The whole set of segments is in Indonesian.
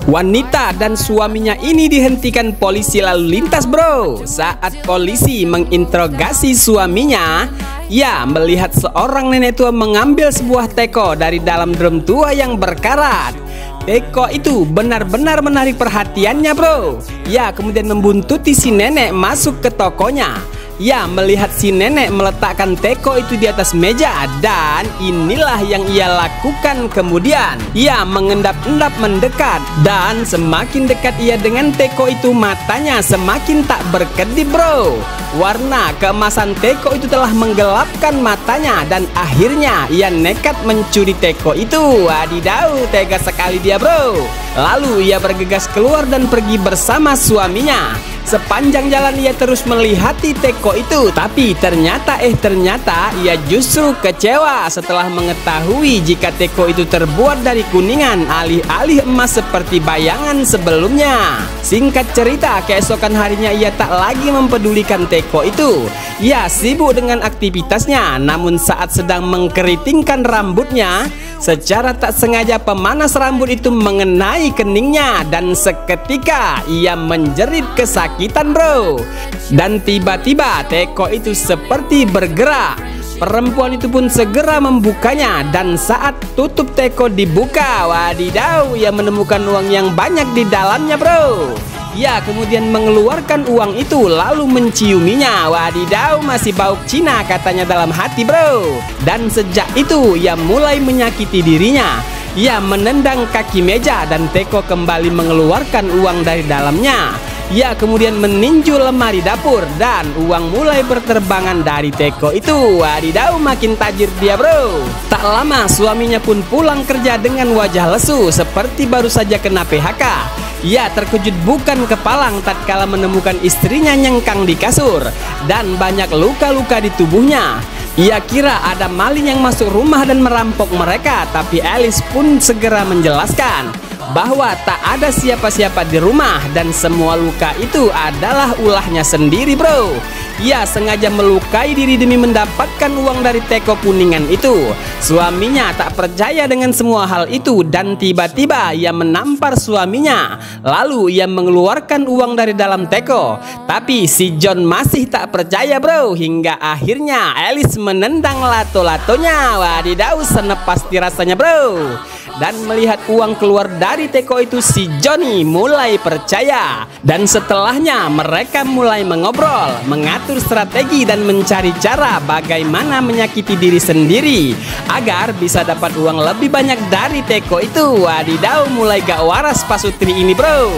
Wanita dan suaminya ini dihentikan polisi lalu lintas bro. Saat polisi menginterogasi suaminya, ia melihat seorang nenek tua mengambil sebuah teko dari dalam drum tua yang berkarat. Teko itu benar-benar menarik perhatiannya bro. Ia kemudian membuntuti si nenek masuk ke tokonya. Ia melihat si nenek meletakkan teko itu di atas meja, dan inilah yang ia lakukan kemudian. Ia mengendap-endap mendekat, dan semakin dekat ia dengan teko itu, matanya semakin tak berkedip bro. Warna keemasan teko itu telah menggelapkan matanya, dan akhirnya ia nekat mencuri teko itu. Wadidaw, tega sekali dia bro. Lalu ia bergegas keluar dan pergi bersama suaminya. Sepanjang jalan ia terus melihati teko itu, tapi ternyata ia justru kecewa setelah mengetahui jika teko itu terbuat dari kuningan alih-alih emas seperti bayangan sebelumnya. Singkat cerita, keesokan harinya ia tak lagi mempedulikan teko itu. Ia sibuk dengan aktivitasnya, namun saat sedang mengkeritingkan rambutnya, secara tak sengaja pemanas rambut itu mengenai keningnya, dan seketika ia menjerit kesakitan bro. Dan tiba-tiba teko itu seperti bergerak. Perempuan itu pun segera membukanya, dan saat tutup teko dibuka, wadidaw, ia menemukan uang yang banyak di dalamnya bro. Ia kemudian mengeluarkan uang itu lalu menciuminya. Wadidaw, masih bau Cina katanya dalam hati bro. Dan sejak itu ia mulai menyakiti dirinya. Ia menendang kaki meja dan teko kembali mengeluarkan uang dari dalamnya. Ia kemudian meninju lemari dapur dan uang mulai berterbangan dari teko itu. Wadidaw, makin tajir dia bro. Tak lama suaminya pun pulang kerja dengan wajah lesu seperti baru saja kena PHK. Ia terkejut bukan kepalang tatkala menemukan istrinya nyengkang di kasur dan banyak luka-luka di tubuhnya. Ia kira ada maling yang masuk rumah dan merampok mereka, tapi Alice pun segera menjelaskan bahwa tak ada siapa-siapa di rumah dan semua luka itu adalah ulahnya sendiri bro. Ia sengaja melukai diri demi mendapatkan uang dari teko kuningan itu. Suaminya tak percaya dengan semua hal itu, dan tiba-tiba ia menampar suaminya. Lalu ia mengeluarkan uang dari dalam teko. Tapi si John masih tak percaya bro, hingga akhirnya Alice menendang lato-latonya. Wadidaw, senep pasti rasanya bro. Dan melihat uang keluar dari teko itu, si Johnny mulai percaya. Dan setelahnya mereka mulai mengobrol, mengatur strategi dan mencari cara bagaimana menyakiti diri sendiri agar bisa dapat uang lebih banyak dari teko itu. Wadidaw, mulai gak waras pasutri ini bro.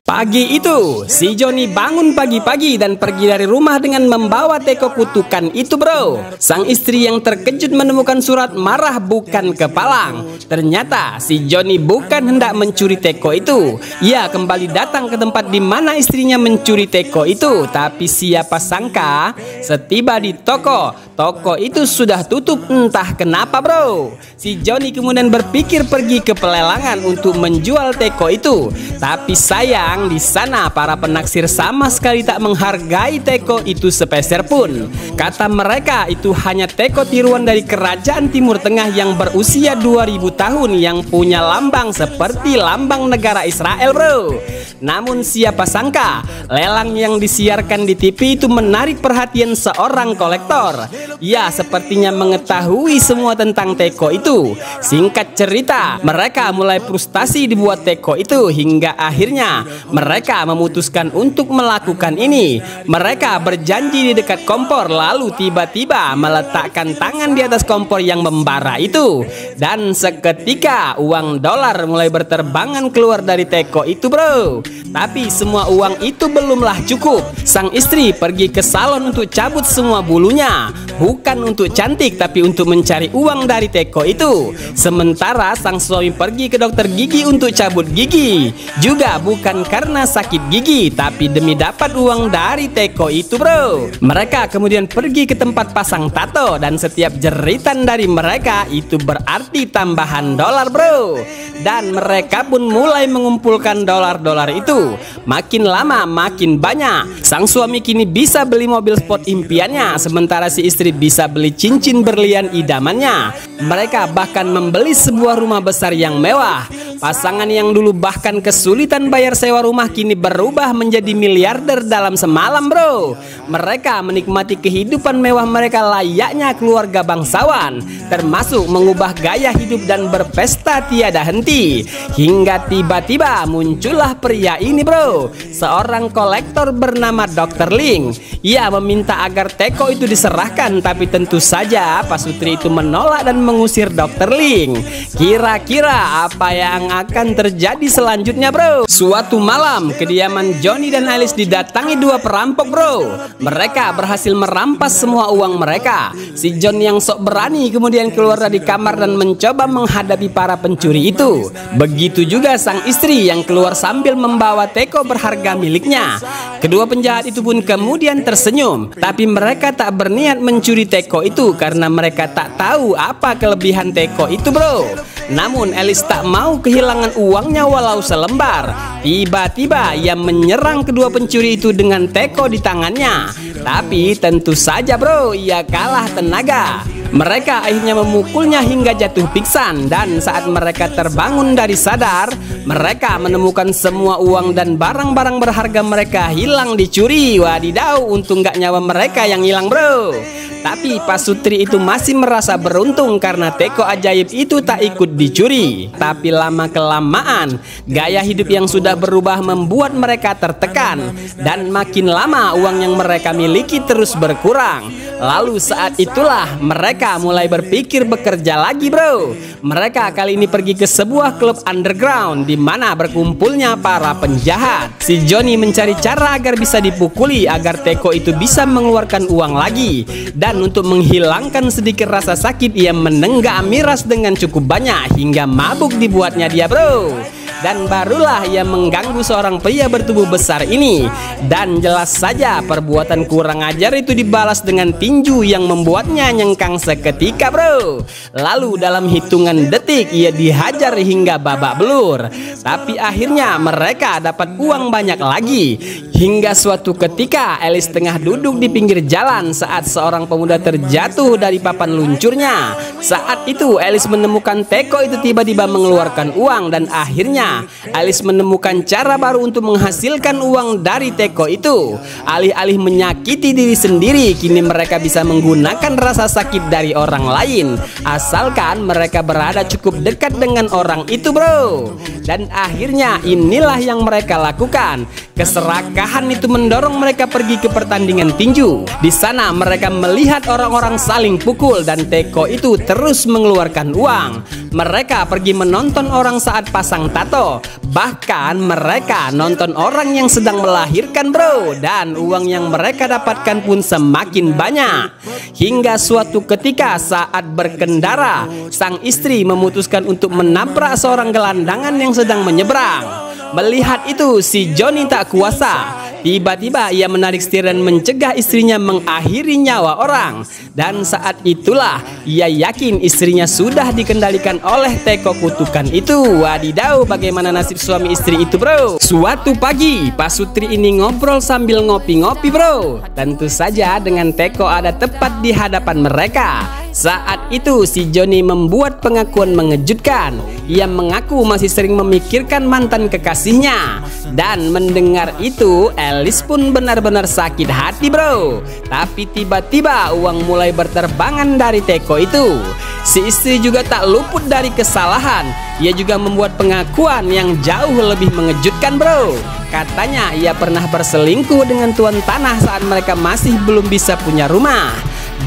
Pagi itu, si Johnny bangun pagi-pagi dan pergi dari rumah dengan membawa teko kutukan itu bro. Sang istri yang terkejut menemukan surat marah bukan kepalang. Ternyata si Johnny bukan hendak mencuri teko itu. Ia kembali datang ke tempat di mana istrinya mencuri teko itu. Tapi siapa sangka setiba di toko itu sudah tutup, entah kenapa bro. Si Johnny kemudian berpikir pergi ke pelelangan untuk menjual teko itu. Tapi sayang, di sana para penaksir sama sekali tak menghargai teko itu sepeser pun. Kata mereka itu hanya teko tiruan dari kerajaan Timur Tengah yang berusia 2000 tahun yang punya lambang seperti lambang negara Israel bro. Namun siapa sangka lelang yang disiarkan di TV itu menarik perhatian seorang kolektor. Ia sepertinya mengetahui semua tentang teko itu. Singkat cerita, mereka mulai frustasi dibuat teko itu, hingga akhirnya mereka memutuskan untuk melakukan ini. Mereka berjanji di dekat kompor, lalu tiba-tiba meletakkan tangan di atas kompor yang membara itu. Dan seketika uang dolar mulai berterbangan keluar dari teko itu bro. Tapi semua uang itu belumlah cukup. Sang istri pergi ke salon untuk cabut semua bulunya, bukan untuk cantik tapi untuk mencari uang dari teko itu. Sementara sang suami pergi ke dokter gigi untuk cabut gigi, juga bukan karena sakit gigi tapi demi dapat uang dari teko itu bro. Mereka kemudian pergi ke tempat pasang tato, dan setiap jeritan dari mereka itu berarti tambahan dolar bro. Dan mereka pun mulai mengumpulkan dolar-dolar itu. Makin lama makin banyak. Sang suami kini bisa beli mobil sport impiannya, sementara si istri bisa beli cincin berlian idamannya. Mereka bahkan membeli sebuah rumah besar yang mewah. Pasangan yang dulu bahkan kesulitan bayar sewa rumah kini berubah menjadi miliarder dalam semalam bro. Mereka menikmati kehidupan mewah mereka layaknya keluarga bangsawan, termasuk mengubah gaya hidup dan berpesta tiada henti. Hingga tiba-tiba muncullah pria ini bro, seorang kolektor bernama Dr. Ling. Ia meminta agar teko itu diserahkan, tapi tentu saja Pasutri itu menolak dan mengusir Dr. Ling. Kira-kira apa yang akan terjadi selanjutnya bro? Suatu malam kediaman Johnny dan Alice didatangi dua perampok bro. Mereka berhasil merampas semua uang mereka. Si John yang sok berani kemudian keluar dari kamar dan mencoba menghadapi para pencuri itu. Begitu juga sang istri yang keluar sambil membawa teko berharga miliknya. Kedua penjahat itu pun kemudian tersenyum, tapi mereka tak berniat mencuri teko itu karena mereka tak tahu apa kelebihan teko itu bro. Namun Alice tak mau kehilangan uangnya walau selembar. Tiba-tiba ia menyerang kedua pencuri itu dengan teko di tangannya. Tapi tentu saja bro, ia kalah tenaga. Mereka akhirnya memukulnya hingga jatuh pingsan. Dan saat mereka terbangun dari sadar, mereka menemukan semua uang dan barang-barang berharga mereka hilang dicuri. Wadidaw, untung gak nyawa mereka yang hilang bro. Tapi Pasutri itu masih merasa beruntung karena teko ajaib itu tak ikut dicuri. Tapi lama-kelamaan gaya hidup yang sudah berubah membuat mereka tertekan. Dan makin lama uang yang mereka miliki terus berkurang. Lalu saat itulah mereka mulai berpikir bekerja lagi bro. Mereka kali ini pergi ke sebuah klub underground di mana berkumpulnya para penjahat. Si Johnny mencari cara agar bisa dipukuli agar teko itu bisa mengeluarkan uang lagi. Dan untuk menghilangkan sedikit rasa sakit, ia menenggak miras dengan cukup banyak hingga mabuk dibuatnya dia bro. Dan barulah ia mengganggu seorang pria bertubuh besar ini. Dan jelas saja perbuatan kurang ajar itu dibalas dengan tinju yang membuatnya nyengkang seketika bro. Lalu dalam hitungan detik ia dihajar hingga babak belur. Tapi akhirnya mereka dapat uang banyak lagi. Hingga suatu ketika Alice tengah duduk di pinggir jalan saat seorang pemuda terjatuh dari papan luncurnya. Saat itu Alice menemukan teko itu tiba-tiba mengeluarkan uang. Dan akhirnya Alice menemukan cara baru untuk menghasilkan uang dari teko itu. Alih-alih menyakiti diri sendiri, kini mereka bisa menggunakan rasa sakit dari orang lain, asalkan mereka berada cukup dekat dengan orang itu bro. Dan akhirnya inilah yang mereka lakukan. Keserakahan itu mendorong mereka pergi ke pertandingan tinju. Di sana mereka melihat orang-orang saling pukul dan teko itu terus mengeluarkan uang. Mereka pergi menonton orang saat pasang tato. Bahkan mereka nonton orang yang sedang melahirkan bro. Dan uang yang mereka dapatkan pun semakin banyak. Hingga suatu ketika saat berkendara, sang istri memutuskan untuk menabrak seorang gelandangan yang sedang menyeberang. Melihat itu si Johnny tak kuasa. Tiba-tiba ia menarik setir dan mencegah istrinya mengakhiri nyawa orang. Dan saat itulah ia yakin istrinya sudah dikendalikan oleh teko kutukan itu. Wadidaw, bagaimana nasib suami istri itu bro. Suatu pagi Pasutri ini ngobrol sambil ngopi-ngopi bro. Tentu saja dengan teko ada tepat di hadapan mereka. Saat itu si Johnny membuat pengakuan mengejutkan. Ia mengaku masih sering memikirkan mantan kekasihnya. Dan mendengar itu Alice pun benar-benar sakit hati bro. Tapi tiba-tiba uang mulai berterbangan dari teko itu. Si istri juga tak luput dari kesalahan. Ia juga membuat pengakuan yang jauh lebih mengejutkan bro. Katanya ia pernah berselingkuh dengan tuan tanah saat mereka masih belum bisa punya rumah.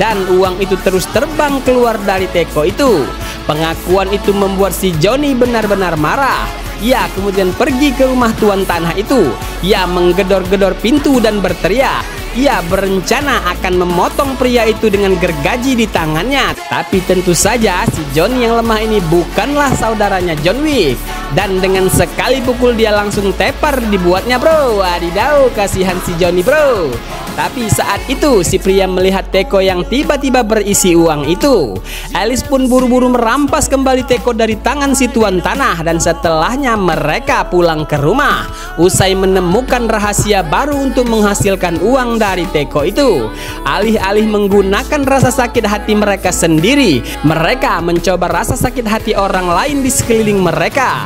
Dan uang itu terus terbang keluar dari teko itu. Pengakuan itu membuat si Johnny benar-benar marah. Ia kemudian pergi ke rumah tuan tanah itu. Ia menggedor-gedor pintu dan berteriak. Ia berencana akan memotong pria itu dengan gergaji di tangannya. Tapi tentu saja si Johnny yang lemah ini bukanlah saudaranya John Wick. Dan dengan sekali pukul dia langsung tepar dibuatnya bro. Wadidaw, kasihan si Johnny bro. Tapi saat itu si pria melihat teko yang tiba-tiba berisi uang itu. Alice pun buru-buru merampas kembali teko dari tangan si tuan tanah. Dan setelahnya mereka pulang ke rumah. Usai menemukan rahasia baru untuk menghasilkan uang dari teko itu. Alih-alih menggunakan rasa sakit hati mereka sendiri, mereka mencoba rasa sakit hati orang lain di sekeliling mereka.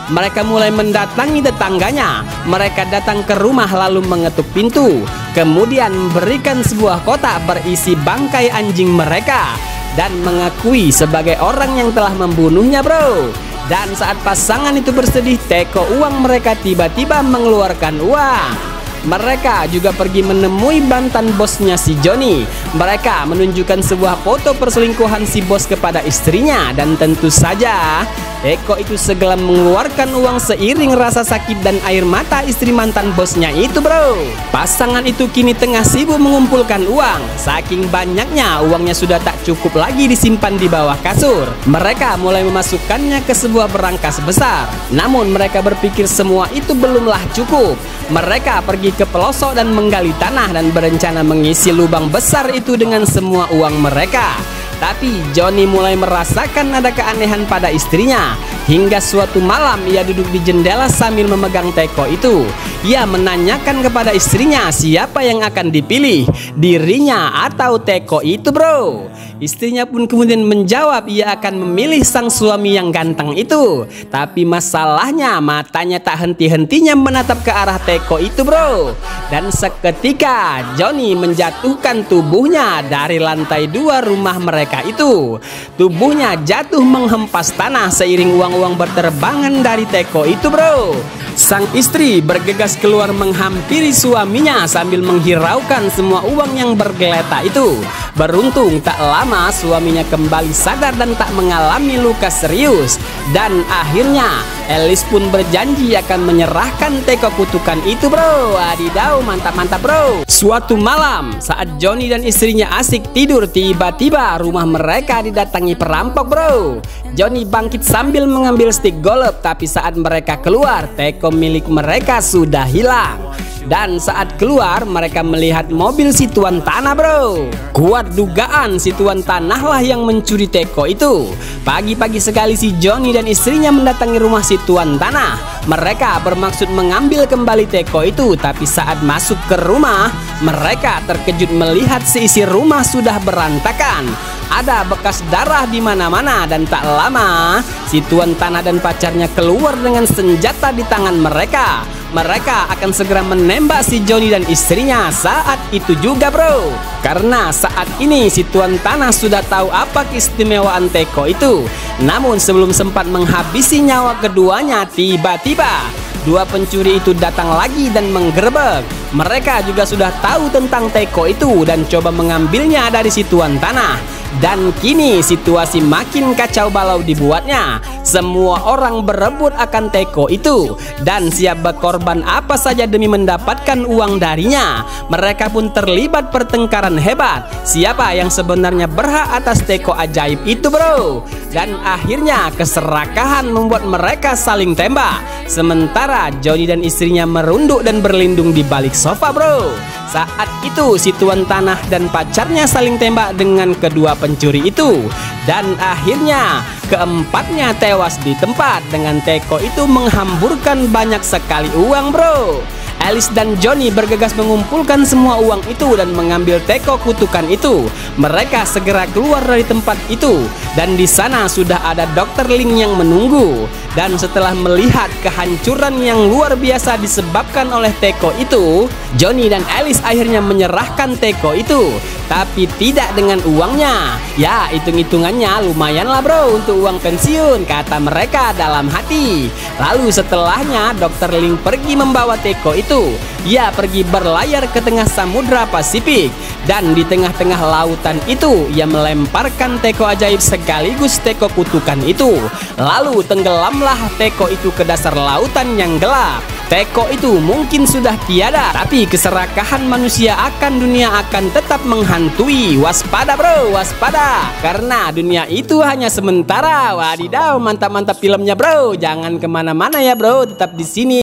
Mereka mulai mendatangi tetangganya. Mereka datang ke rumah lalu mengetuk pintu, kemudian memberikan sebuah kotak berisi bangkai anjing mereka dan mengakui sebagai orang yang telah membunuhnya, bro. Dan saat pasangan itu bersedih teko uang, mereka tiba-tiba mengeluarkan uang. Mereka juga pergi menemui mantan bosnya si Johnny. Mereka menunjukkan sebuah foto perselingkuhan si bos kepada istrinya. Dan tentu saja Teko itu segera mengeluarkan uang seiring rasa sakit dan air mata istri mantan bosnya itu, bro. Pasangan itu kini tengah sibuk mengumpulkan uang. Saking banyaknya, uangnya sudah tak cukup lagi disimpan di bawah kasur. Mereka mulai memasukkannya ke sebuah berangkas besar. Namun mereka berpikir semua itu belumlah cukup. Mereka pergi ke pelosok dan menggali tanah dan berencana mengisi lubang besar itu dengan semua uang mereka. Tapi Johnny mulai merasakan ada keanehan pada istrinya. Hingga suatu malam ia duduk di jendela sambil memegang teko itu. Ia menanyakan kepada istrinya siapa yang akan dipilih, dirinya atau teko itu, bro. Istrinya pun kemudian menjawab ia akan memilih sang suami yang ganteng itu. Tapi masalahnya matanya tak henti-hentinya menatap ke arah teko itu, bro. Dan seketika Johnny menjatuhkan tubuhnya dari lantai 2 rumah mereka itu. Tubuhnya jatuh menghempas tanah seiring uang-uang berterbangan dari teko itu, bro. Sang istri bergegas keluar menghampiri suaminya sambil menghiraukan semua uang yang bergeletak itu. Beruntung tak lama suaminya kembali sadar dan tak mengalami luka serius. Dan akhirnya Alice pun berjanji akan menyerahkan teko kutukan itu, bro. Adidau, mantap-mantap, bro. Suatu malam saat Johnny dan istrinya asik tidur, tiba-tiba rumah mereka didatangi perampok, bro. Johnny bangkit sambil mengambil stik golf, tapi saat mereka keluar teko milik mereka sudah hilang. Dan saat keluar mereka melihat mobil si tuan tanah, bro. Kuat dugaan si tuan tanah lah yang mencuri teko itu. Pagi-pagi sekali si Johnny dan istrinya mendatangi rumah si tuan tanah. Mereka bermaksud mengambil kembali teko itu, tapi saat masuk ke rumah mereka terkejut melihat seisi rumah sudah berantakan. Ada bekas darah di mana-mana dan tak lama si tuan tanah dan pacarnya keluar dengan senjata di tangan mereka. Mereka akan segera menembak si Johnny dan istrinya saat itu juga, bro. Karena saat ini si tuan tanah sudah tahu apa keistimewaan teko itu. Namun sebelum sempat menghabisi nyawa keduanya, tiba-tiba dua pencuri itu datang lagi dan menggerebek. Mereka juga sudah tahu tentang teko itu dan coba mengambilnya dari si tuan tanah. Dan kini situasi makin kacau balau dibuatnya. Semua orang berebut akan teko itu dan siap berkorban apa saja demi mendapatkan uang darinya. Mereka pun terlibat pertengkaran hebat. Siapa yang sebenarnya berhak atas teko ajaib itu, bro? Dan akhirnya keserakahan membuat mereka saling tembak. Sementara Johnny dan istrinya merunduk dan berlindung di balik sofa, bro. Saat itu si tuan tanah dan pacarnya saling tembak dengan kedua pencuri itu. Dan akhirnya keempatnya tewas di tempat dengan teko itu menghamburkan banyak sekali uang, bro. Alice dan Johnny bergegas mengumpulkan semua uang itu dan mengambil teko kutukan itu. Mereka segera keluar dari tempat itu dan di sana sudah ada Dr. Ling yang menunggu. Dan setelah melihat kehancuran yang luar biasa disebabkan oleh teko itu, Johnny dan Alice akhirnya menyerahkan teko itu, tapi tidak dengan uangnya. Ya, hitung-hitungannya lumayan lah, bro, untuk uang pensiun, kata mereka dalam hati. Lalu setelahnya Dr. Ling pergi membawa teko itu. Ia pergi berlayar ke tengah Samudra Pasifik. Dan di tengah-tengah lautan itu ia melemparkan teko ajaib sekaligus teko kutukan itu. Lalu tenggelamlah teko itu ke dasar lautan yang gelap. Teko itu mungkin sudah tiada, tapi keserakahan manusia akan dunia akan tetap menghantui. Waspada, bro, waspada. Karena dunia itu hanya sementara. Wadidaw, mantap-mantap filmnya, bro. Jangan kemana-mana ya, bro, tetap di sini.